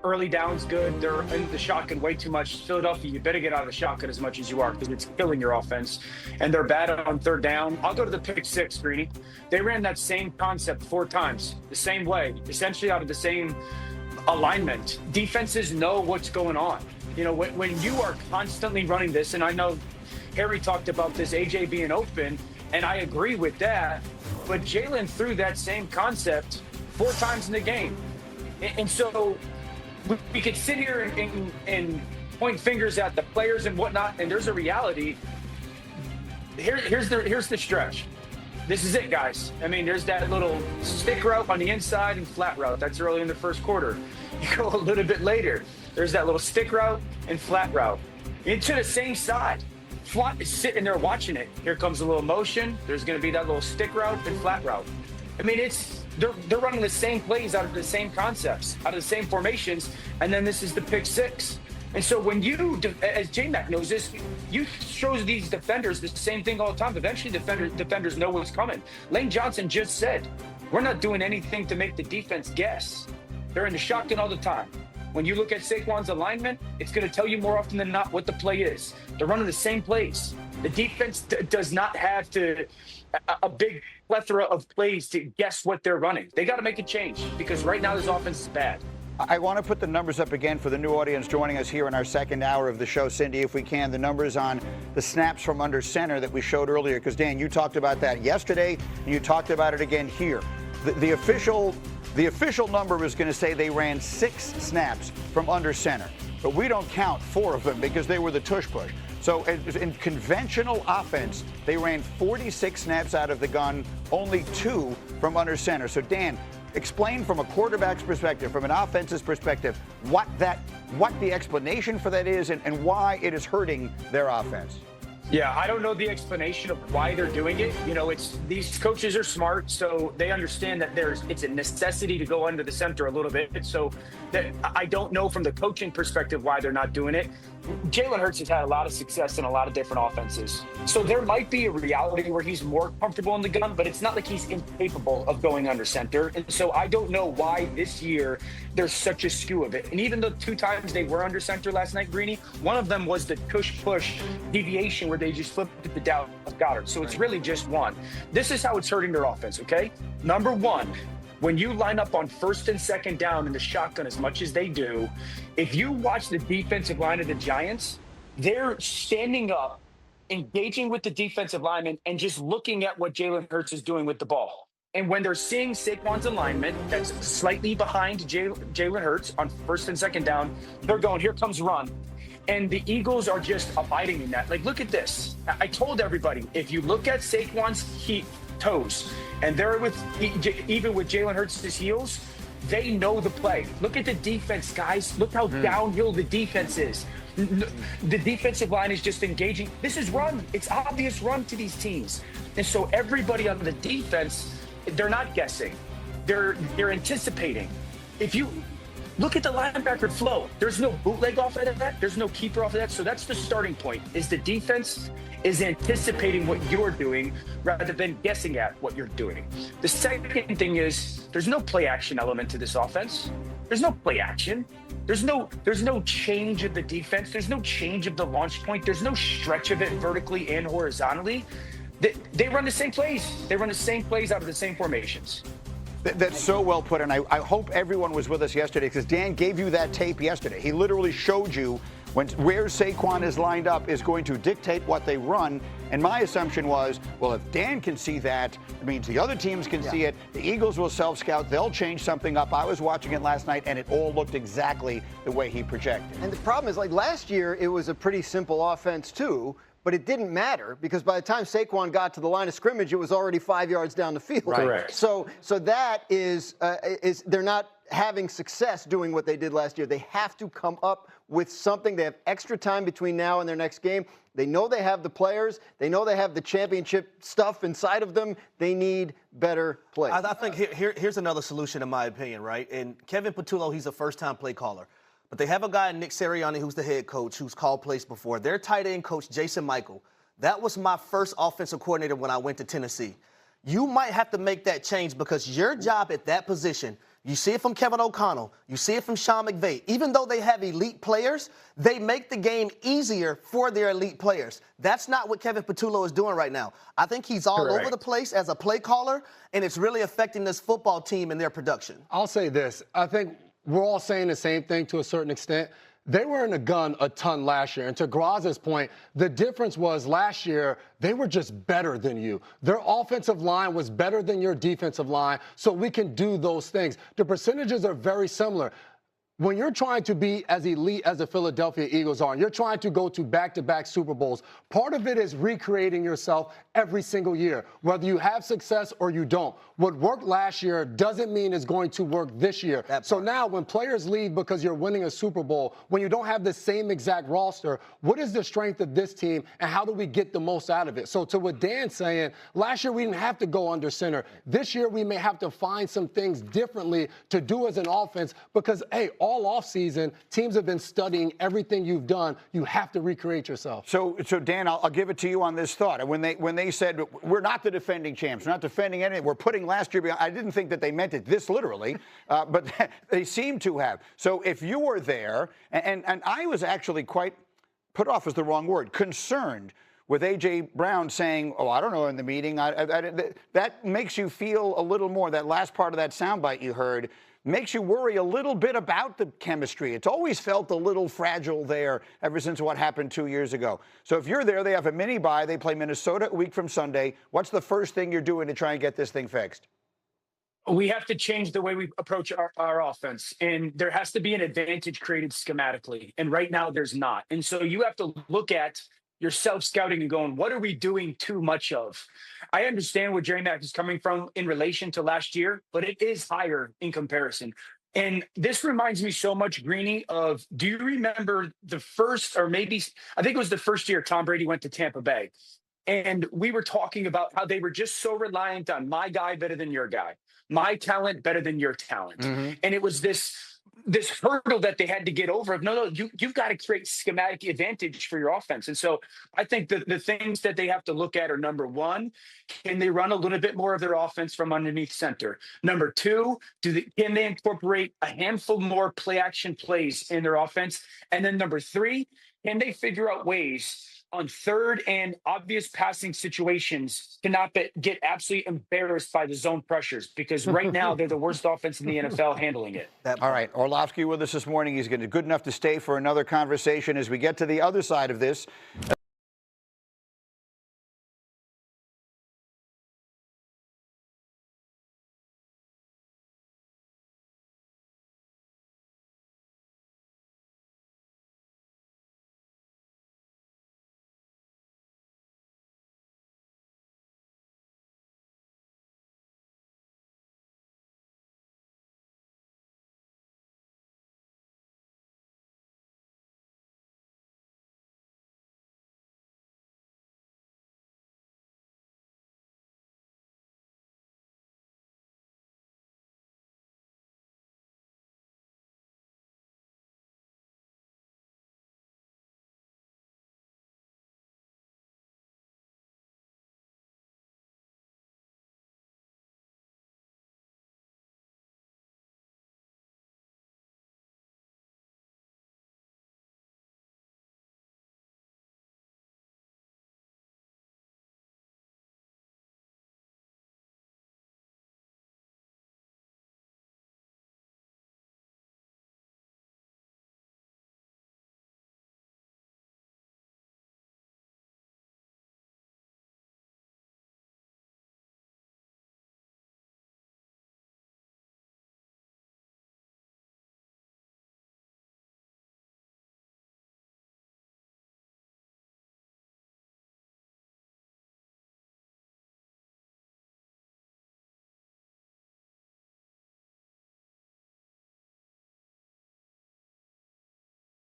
early down's good. They're in the shotgun way too much. Philadelphia, you better get out of the shotgun as much as you are because it's killing your offense. And they're bad on third down. I'll go to the pick six, Greeny. They ran that same concept 4 times, the same way, essentially out of the same alignment. Defenses know what's going on. You know, when you are constantly running this, and I know Harry talked about this, AJ being open, and I agree with that, but Jaylen threw that same concept 4 times in the game. And so we could sit here and point fingers at the players and whatnot, and there's a reality. Here's the stretch. This is it, guys. I mean, there's that little stick route on the inside and flat route. That's early in the first quarter. You go a little bit later. There's that little stick route and flat route. Into the same side. Flott is sitting there watching it. Here comes a little motion. There's going to be that little stick route and flat route. I mean, they're running the same plays out of the same concepts, out of the same formations, and then this is the pick six. And so when you, as J-Mac knows this, you show these defenders the same thing all the time. Eventually, defenders know what's coming. Lane Johnson just said, we're not doing anything to make the defense guess. They're in the shotgun all the time. When you look at Saquon's alignment, it's going to tell you more often than not what the play is. They're running the same plays. The defense does not have a big plethora of plays to guess what they're running. They got to make a change because right now this offense is bad. I want to put the numbers up again for the new audience joining us here in our second hour of the show. Cindy, if we can, the numbers on the snaps from under center that we showed earlier, because, Dan, you talked about that yesterday, and you talked about it again here. The official number is going to say they ran 6 snaps from under center, but we don't count 4 of them because they were the tush push. So in conventional offense, they ran 46 snaps out of the gun, only 2 from under center. So, Dan, explain from a quarterback's perspective, from an offense's perspective, what the explanation for that is and why it is hurting their offense. Yeah, I don't know the explanation of why they're doing it. You know, these coaches are smart, so they understand that it's a necessity to go under the center a little bit. So I don't know from the coaching perspective why they're not doing it. Jalen Hurts has had a lot of success in a lot of different offenses. So there might be a reality where he's more comfortable in the gun, but it's not like he's incapable of going under center. And so I don't know why this year there's such a skew of it. And even the 2 times they were under center last night, Greeny, one of them was the push deviation where they just flipped it to Dallas Goedert. So it's really just one. This is how it's hurting their offense, okay? Number one, when you line up on first and second down in the shotgun as much as they do, if you watch the defensive line of the Giants, they're standing up, engaging with the defensive lineman, and just looking at what Jalen Hurts is doing with the ball. And when they're seeing Saquon's alignment that's slightly behind Jalen Hurts on first and second down, they're going, here comes run. And the Eagles are just abiding in that. Like, look at this. I told everybody, if you look at Saquon's toes, and they're even with Jalen Hurts' heels, they know the play. Look at the defense, guys. Look how downhill the defense is. The defensive line is just engaging. This is run. It's obvious run to these teams. And so everybody on the defense, they're not guessing. They're anticipating. If you look at the linebacker flow, there's no bootleg off of that. There's no keeper off of that. So that's the starting point, is the defense is anticipating what you're doing rather than guessing at what you're doing. The second thing is there's no play action element to this offense. There's no play action. There's no change of the defense. There's no change of the launch point. There's no stretch of it vertically and horizontally. They run the same plays. They run the same plays out of the same formations. That's so well put, and I hope everyone was with us yesterday because Dan gave you that tape yesterday. He literally showed you where Saquon is lined up is going to dictate what they run. And my assumption was, well, if Dan can see that, it means the other teams can see it. The Eagles will self-scout. They'll change something up. I was watching it last night, and it all looked exactly the way he projected. And the problem is, like last year, it was a pretty simple offense, too. But it didn't matter because by the time Saquon got to the line of scrimmage, it was already 5 yards down the field. Right. Correct. So that is they're not having success doing what they did last year. They have to come up with something. They have extra time between now and their next game. They know they have the players. They know they have the championship stuff inside of them. They need better play. I think here's another solution, in my opinion, right? And Kevin Patullo, he's a first-time play caller. But they have a guy, Nick Sirianni, who's the head coach, who's called plays before. Their tight end coach, Jason Michael, that was my first offensive coordinator when I went to Tennessee. You might have to make that change because your job at that position You see it from Kevin O'Connell. You see it from Sean McVay. Even though they have elite players, they make the game easier for their elite players. That's not what Kevin Patullo is doing right now. I think he's all over the place as a play caller, and it's really affecting this football team and their production. I'll say this. I think we're all saying the same thing to a certain extent. They were in a gun a ton last year. And to Graz's point, the difference was last year, they were just better than you. Their offensive line was better than your defensive line, so we can do those things. The percentages are very similar. When you're trying to be as elite as the Philadelphia Eagles are, and you're trying to go to back-to-back Super Bowls, part of it is recreating yourself every single year, whether you have success or you don't. What worked last year doesn't mean it's going to work this year. So now when players leave because you're winning a Super Bowl, when you don't have the same exact roster, what is the strength of this team, and how do we get the most out of it? So to what Dan's saying, last year we didn't have to go under center. This year we may have to find some things differently to do as an offense because, hey, all offseason, teams have been studying everything you've done. You have to recreate yourself. So Dan, I'll give it to you on this thought. When they said, we're not the defending champs, we're not defending anything, we're putting last year behind, I didn't think that they meant it this literally, but they seem to have. So if you were there, and I was actually quite, put off is the wrong word, concerned with A.J. Brown saying, oh, I don't know, in the meeting, that makes you feel a little more, that last part of that soundbite you heard, makes you worry a little bit about the chemistry. It's always felt a little fragile there ever since what happened 2 years ago. So if you're there, they have a mini bye. They play Minnesota a week from Sunday. What's the first thing you're doing to try and get this thing fixed? We have to change the way we approach our offense, and there has to be an advantage created schematically. And right now there's not. And so you have to look at your self-scouting and going, what are we doing too much of? I understand where Jerry Mack is coming from in relation to last year, but it is higher in comparison. And this reminds me so much, Greeny, of, do you remember the first, or maybe, I think it was the first year Tom Brady went to Tampa Bay. And we were talking about how they were just so reliant on my guy better than your guy, my talent better than your talent. Mm-hmm. And it was this hurdle that they had to get over of, no, you've got to create schematic advantage for your offense. And so I think that the things that they have to look at are, number one, can they run a little bit more of their offense from underneath center? Number two, can they incorporate a handful more play action plays in their offense? And then number three, can they figure out ways on third and obvious passing situations to not get absolutely embarrassed by the zone pressures, because right now they're the worst offense in the NFL handling it. All right, Orlovsky with us this morning. He's good enough to stay for another conversation as we get to the other side of this.